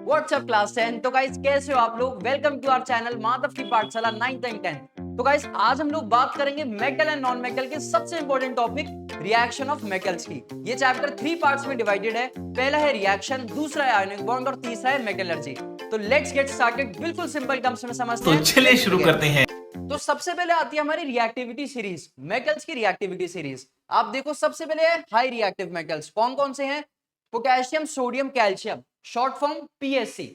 WhatsApp class 10। तो guys कैसे हो आप लोग? Welcome to our channel Madhav की पाठशाला 9th एंड 10th। तो गाइस आज हम लोग बात करेंगे मेटल एंड नॉन मेटल के सबसे important topic reaction of metals की। ये चैप्टर 3 पार्ट्स में डिवाइडेड है। पहला है रिएक्शन, दूसरा है आयनिक बॉन्ड और तीसरा है मेटलर्जी। तो लेट्स गेट स्टार्टेड। बिल्कुल सिंपल टर्म्स में समझते हैं। तो चलिए शुरू करते हैं। तो सबसे पहले आती है हमारी रिएक्टिविटी सीरीज, मेटल्स की रिएक्टिविटी सीरीज। आप देखो सबसे पहले है हाई रिएक्टिव मेटल्स। कौन कौन से हैं? Potassium, sodium, calcium, short form PSC.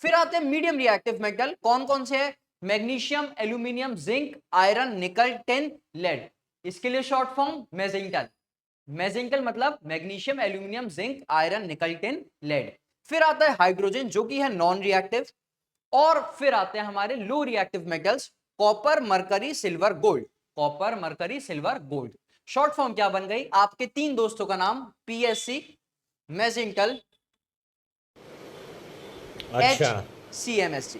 फिर आते हैं मीडियम रिएक्टिव मेटल। कौन कौन से हैं? Magnesium, aluminium, zinc, iron, nickel, tin, lead. इसके लिए शॉर्ट फॉर्म मेजेंटल। मेजेंटल मतलब magnesium, aluminium, zinc, iron, nickel, tin, lead. फिर आता है हाइड्रोजन जो कि है नॉन रिएक्टिव। और फिर आते हैं हमारे low reactive metals, copper, mercury, silver, gold. Copper, mercury, silver, gold. Short form क्या बन गई? आपके तीन दोस्तों का नाम पीएससी, मेजेंटल, अच्छा, HCMSC।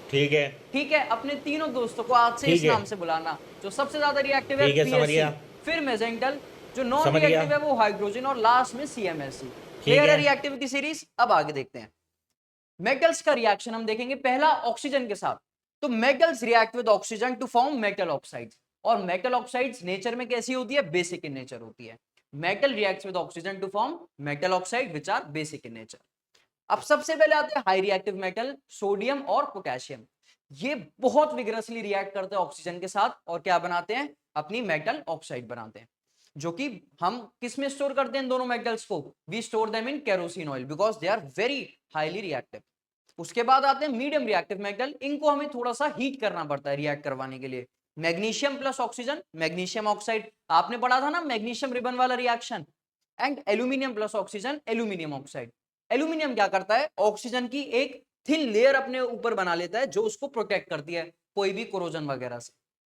ठीक है। ठीक है, अपने तीनों दोस्तों को आज से ठीक इस है। नाम से बुलाना। जो सबसे ज्यादा रिएक्टिव है ठीक है, समझ पीएससी, गया। फिर मेजेंटल, जो नॉन समझ गया। रिएक्टिव है वो हाइड्रोजन और लास्ट में सीएमएससी। ठीक क्लियर है है। Reactivity series? अब आगे देखते हैं। मेटल्स का रिएक्शन हम देखेंगे पहला ऑक्सीजन के साथ। तो metals react with oxygen to form metal oxides. और मेटल ऑक्साइड्स नेचर में कैसी होती है? बेसिक इन नेचर होती है। Metal reacts with oxygen to form metal oxide which are basic in nature. अब सबसे पहले आते हैं हाई रिएक्टिव मेटल, सोडियम और पोटेशियम। ये बहुत विग्रसली रिएक्ट करते हैं ऑक्सीजन के साथ और क्या बनाते हैं? अपनी मेटल ऑक्साइड बनाते हैं। जो कि हम किस में स्टोर करते हैं इन दोनों मेटल्स को? We store them in kerosene oil because they are very highly reactive. उसके बाद आते हैं मीडियम रिएक्टिव मेटल। इनको हमें थोड़ा सा हीट करना पड़ता है रिएक्ट करवाने के लिए। Magnesium plus oxygen, magnesium oxide. आपने पढ़ा था ना मैग्नीशियम रिबन वाला reaction. And aluminium plus oxygen, aluminium oxide. Aluminium क्या करता है? ऑक्सीजन की एक थिन लेयर अपने ऊपर बना लेता है जो उसको प्रोटेक्ट करती है कोई भी कोरोजन वगैरह से।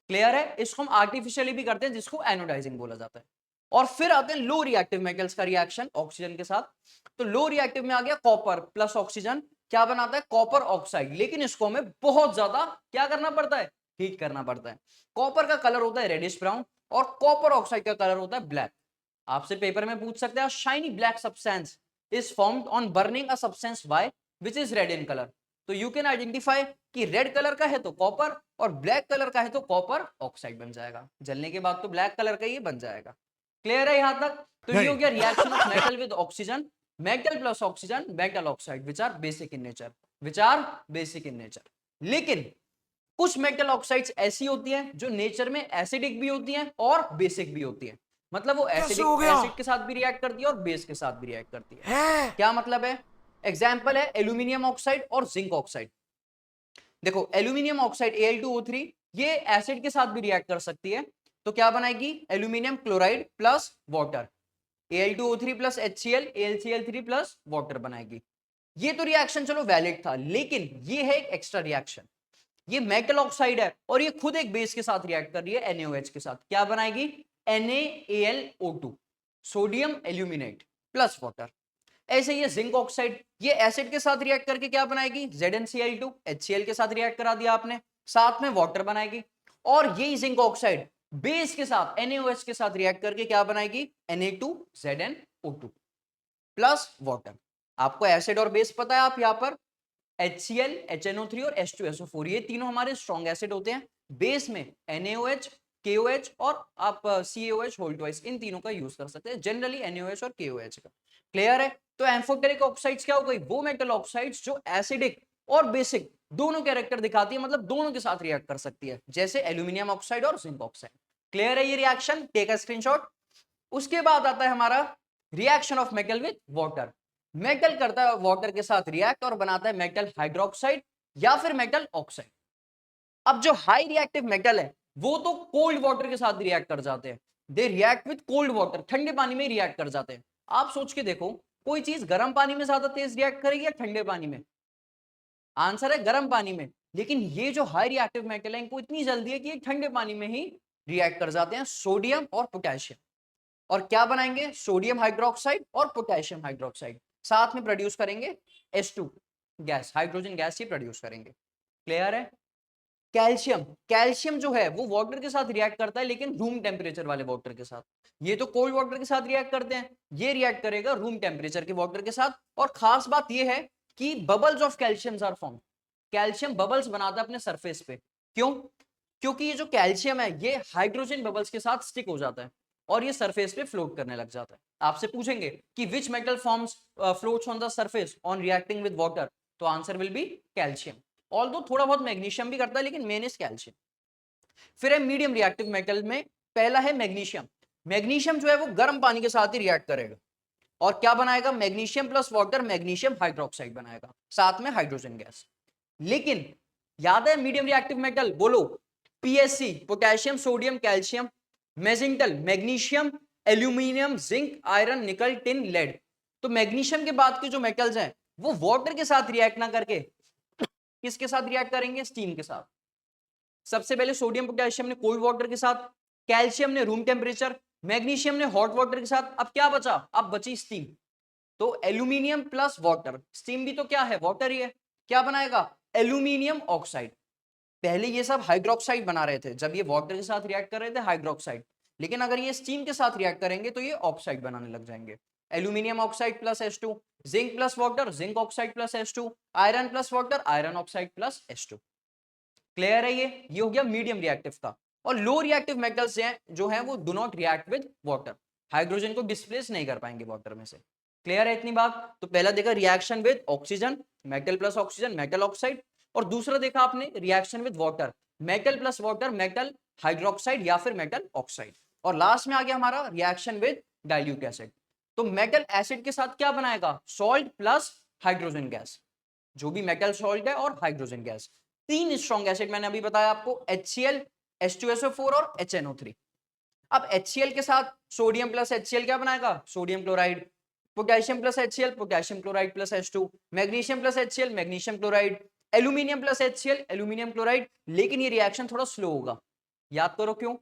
क्लियर है? इसको हम आर्टिफिशियली भी करते हैं जिसको एनोडाइजिंग बोला जाता है। और फिर आते हैं लो रिएक्टिव मेटल्स का रिएक्शन ऑक्सीजन के साथ। तो लो रिएक्टिव में आ गया कॉपर प्लस ऑक्सीजन। क्या बनाता है? Copper oxide. लेकिन इसको हमें बहुत ज्यादा क्या करना पड़ता है? हीट करना पड़ता है। कॉपर का कलर होता है रेडिश ब्राउन और कॉपर ऑक्साइड का कलर होता है ब्लैक। आपसे पेपर में पूछ सकते हैं shiny black substance is formed on burning a substance Y which is red in colour. तो यू कैन आइडेंटिफाई कि रेड कलर का है तो कॉपर और ब्लैक कलर का है तो कॉपर ऑक्साइड बन जाएगा। जलने के बाद तो ब्लैक कलर का ही बन जाएगा। क्लियर है यहां तक? तो ये हो गया reaction of metal with oxygen, metal plus oxygen, metal oxide which are basic in nature, which are basic in nature. लेकिन कुछ मेटल ऑक्साइड्स ऐसी होती हैं जो नेचर में एसिडिक भी होती हैं और बेसिक भी होती हैं। मतलब वो एसिडिक एसिड के साथ भी रिएक्ट करती है और बेस के साथ भी रिएक्ट करती है। क्या मतलब है? एग्जांपल है एल्यूमिनियम ऑक्साइड और जिंक ऑक्साइड। देखो एल्यूमिनियम ऑक्साइड Al2O3 ये एसिड के साथ भी रिएक्ट कर सकती है। तो क्या बनाएगी? Aluminium chloride plus water, Al2O3 plus HCl, AlCl3 plus water बनाएगी। ये तो रिएक्शन चलो वैलिड था, लेकिन ये है एक एक्स्ट्रा रिएक्शन। ये मेटल ऑक्साइड है और ये खुद एक बेस के साथ रिएक्ट कर रही है NaOH के साथ। क्या बनाएगी? NaAlO2, sodium aluminate plus water. ऐसे ये जिंक ऑक्साइड ये एसिड के साथ रिएक्ट करके क्या बनाएगी? ZnCl2, HCl के साथ रिएक्ट करा दिया आपने, साथ में वाटर बनाएगी। और यही जिंक ऑक्साइड बेस के साथ NaOH के साथ रिएक्ट करके क्या बनाएगी? Na2ZnO2 plus water. आपको एसिड और बेस पता है, आप यहां पर HCl, HNO3 और H2SO4 ये तीनों हमारे स्ट्रॉन्ग एसिड होते हैं। बेस में NaOH, KOH और आप CaOH होल ट्वाइस इन तीनों का यूज कर सकते हैं, जनरली NaOH और KOH का। क्लियर है? तो एम्फोटेरिक ऑक्साइड्स क्या हो गई? वो मेटल ऑक्साइड्स जो एसिडिक और बेसिक दोनों कैरेक्टर दिखाती है, मतलब दोनों के साथ रिएक्ट कर सकती है, जैसे एल्यूमिनियम ऑक्साइड और जिंक ऑक्साइड। क्लियर है ये रिएक्शन? Take a screenshot. उसके बाद आता है हमारा reaction of metal with water. Metal करता है वाटर के साथ रिएक्ट और बनाता है मेटल हाइड्रोक्साइड या फिर मेटल ऑक्साइड। अब जो हाई रिएक्टिव मेटल है वो तो कोल्ड वाटर के साथ रिएक्ट कर जाते हैं। They react with cold water, ठंडे पानी में रिएक्ट कर जाते हैं। आप सोच के देखो कोई चीज गर्म पानी में ज्यादा तेज रिएक्ट करेगी या ठंडे पानी में? आंसर है गर्म पानी में। लेकिन ये जो हाई रिएक्टिव मेटल है इनको इतनी जल्दी है कि ये ठंडे पानी में ही रिएक्ट कर जाते हैं, सोडियम और पोटेशियम। और क्या बनाएंगे? सोडियम हाइड्रोक्साइड और पोटेशियम हाइड्रोक्साइड साथ में प्रोड्यूस करेंगे H2 गैस, हाइड्रोजन गैस ही प्रोड्यूस करेंगे। क्लियर है? कैल्शियम, कैल्शियम जो है वो वाटर के साथ रिएक्ट करता है, लेकिन रूम टेम्परेचर वाले वाटर के साथ। ये तो कोल्ड वाटर के साथ रिएक्ट करते हैं, ये रिएक्ट करेगा रूम टेम्परेचर के वाटर के साथ। और खास बात ये है कि bubbles of calcium are form, calcium bubbles बनाता है अपने सरफेस पे। क्यों? क्योंकि ये जो कैल्शियम है ये हाइड्रोजन बबल्स के साथ स्टिक हो जाता है और ये सरफेस पे फ्लोट करने लग जाता है। आपसे पूछेंगे कि which metal forms floats on the surface on reacting with water, तो answer will be calcium. Although थोड़ा बहुत मैग्नीशियम भी करता है लेकिन मेन इज कैल्शियम। फिर है मीडियम रिएक्टिव मेटल में, पहला है मैग्नीशियम। मैग्नीशियम जो है वो गर्म पानी के साथ ही रिएक्ट करेगा और क्या बनाएगा? Magnesium plus water magnesium hydroxide बनाएगा, साथ में हाइड्रोजन गैस। लेकिन याद है मीडियम रिएक्टिव मेटल, बोलो पीएससी, पोटेशियम सोडियम कैल्शियम, मेजिंटल magnesium aluminium zinc iron nickel tin lead. तो मैग्नीशियम के बाद के जो मेटल्स हैं वो वाटर के साथ रिएक्ट ना करके किसके साथ रिएक्ट करेंगे? स्टीम के साथ। सबसे पहले सोडियम पोटेशियम ने कोल्ड वाटर के साथ, कैल्शियम ने रूम टेम्परेचर, मैग्नीशियम ने हॉट वाटर के साथ। अब क्या बचा? अब बची स्टीम। तो एल्यूमिनियम प्लस वाटर, स्टीम भी तो क्या है? वाटर ही है। क्या बनाएगा? Aluminium oxide. पहले ये सब हाइड्रोक्साइड बना रहे थे, जब ये वाटर के साथ रिएक्ट कर रहे थे हाइड्रोक्साइड, लेकिन अगर ये स्टीम के साथ रिएक्ट करेंगे तो ये ऑक्साइड बनाने लग जाएंगे। Aluminium oxide plus H2, zinc plus water zinc oxide plus H2, iron plus water iron oxide plus H2। Clear है? ये हो गया मीडियम रिएक्टिव का। और लो रिएक्टिव मेटल्स जो हैं वो do not react with water, hydrogen को डिस्प्लेस नहीं कर पाएंगे वाटर में से। क्लियर है इतनी बात? तो पहला देखा reaction with oxygen, metal plus oxygen metal oxide, और दूसरा देखा आपने reaction with water, metal plus water metal hydroxide या फिर मेटल ऑक्साइड। और लास्ट में आ गया हमारा रिएक्शन विद डाइल्यूट एसिड। तो मेटल एसिड के साथ क्या बनाएगा? सॉल्ट प्लस हाइड्रोजन गैस, जो भी मेटल सॉल्ट है और हाइड्रोजन गैस। तीन स्ट्रॉन्ग एसिड मैंने अभी बताया आपको, HCl, H2SO4 और HNO3। अब HCl के साथ सोडियम प्लस HCl क्या बनाएगा? Sodium chloride. Potassium plus HCl potassium chloride plus H2, magnesium plus HCl magnesium chloride, aluminium plus HCl aluminium chloride. लेकिन ये रिएक्शन थोड़ा स्लो होगा, याद करो क्यों?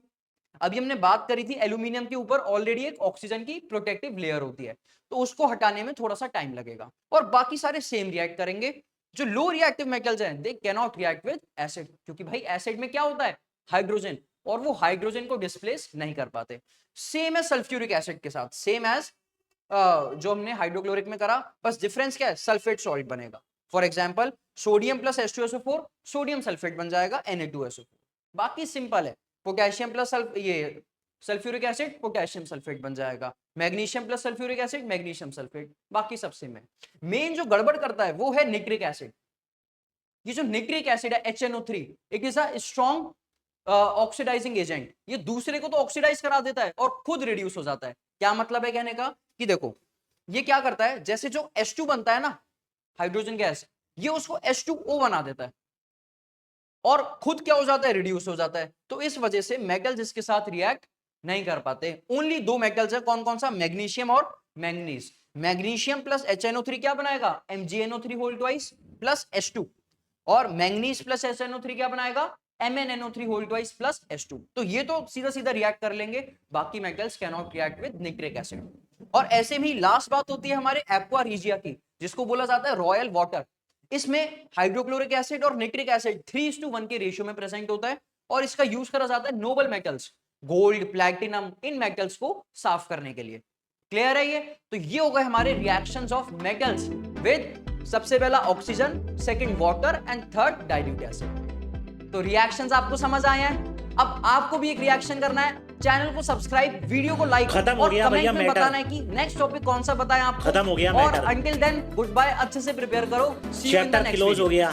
अभी हमने बात करी थी एल्यूमिनियम के ऊपर ऑलरेडी एक ऑक्सीजन की प्रोटेक्टिव लेयर होती है, तो उसको हटाने में थोड़ा सा टाइम लगेगा, और बाकी सारे सेम रिएक्ट करेंगे। जो लो रिएक्टिव मेटल्स हैं they can not react with acid, क्योंकि भाई एसिड में क्या होता है? हाइड्रोजन, और वो हाइड्रोजन को डिस्प्लेस नहीं कर पाते। सेम है सल्फ्यूरिक एसिड के साथ, सेम एज जो हमने हाइड्रोक्लोरिक में करा, बस डिफरेंस क्या है? सल्फेट सॉल्ट बनेगा। For example sodium plus H2SO4 sodium sulphate बन जाएगा Na2SO4। बाकी सिंपल है, पोटेशियम प्लस ये सल्फ्यूरिक एसिड पोटेशियम सल्फेट बन जाएगा, magnesium plus sulphuric acid magnesium sulphate, बाकी सब सेम है। मेन जो गड़बड़ करता है वो है निट्रिक एसिड। ये जो निट्रिक एसिड है HNO3, it is a strong oxidizing agent. ये दूसरे को तो ऑक्सीडाइज करा देता है और खुद रिड्यूस हो जाता है। क्या मतलब है कहने का? कि देखो ये क्या करता है, जैसे जो H2 बनता है ना हाइड्रोजन गैस, ये उसको H2O बना देता है और खुद क्या हो जाता है? रिड्यूस हो जाता है। तो इस वजह से मेटल जिसके साथ रिएक्ट नहीं कर पाते। ओनली दो मेटल्स है, कौन कौन सा? मैग्नीशियम और मैंगनीज। मैग्नीशियम प्लस HNO3 क्या बनाएगा? MgNO3 whole twice plus H2, और मैंगनीज प्लस HNO3 क्या बनाएगा? MnNO3 whole twice plus H2। तो ये तो सीधा सीधा रिएक्ट कर लेंगे, बाकी metals can not react with nitric acid. और ऐसे भी लास्ट बात होती है हमारे एक्वा रिजिया की, जिसको बोला जाता है रॉयल वाटर। इसमें हाइड्रोक्लोरिक एसिड और निट्रिक एसिड 3:1 के रेशियो में प्रेजेंट होता है, और इसका यूज करा जाता है नोबल मेटल्स गोल्ड प्लैटिनम इन मेटल्स को साफ करने के लिए। क्लियर है ये? तो ये हो गए हमारे रिएक्शंस ऑफ मेटल्स विद सबसे पहला oxygen, second water and third dilute acid. तो रिएक्शंस आपको समझ आए हैं? अब आपको भी एक रिएक्शन करना है, चैनल को सब्सक्राइब, वीडियो को लाइक खत्म हो और गया भैया कमेंट में मैटर। बताना है कि नेक्स्ट टॉपिक कौन सा बताएं आपको। खत्म हो गया और matter. Until then good bye, अच्छे से प्रिपेयर करो। See you in the chapter next close हो गया।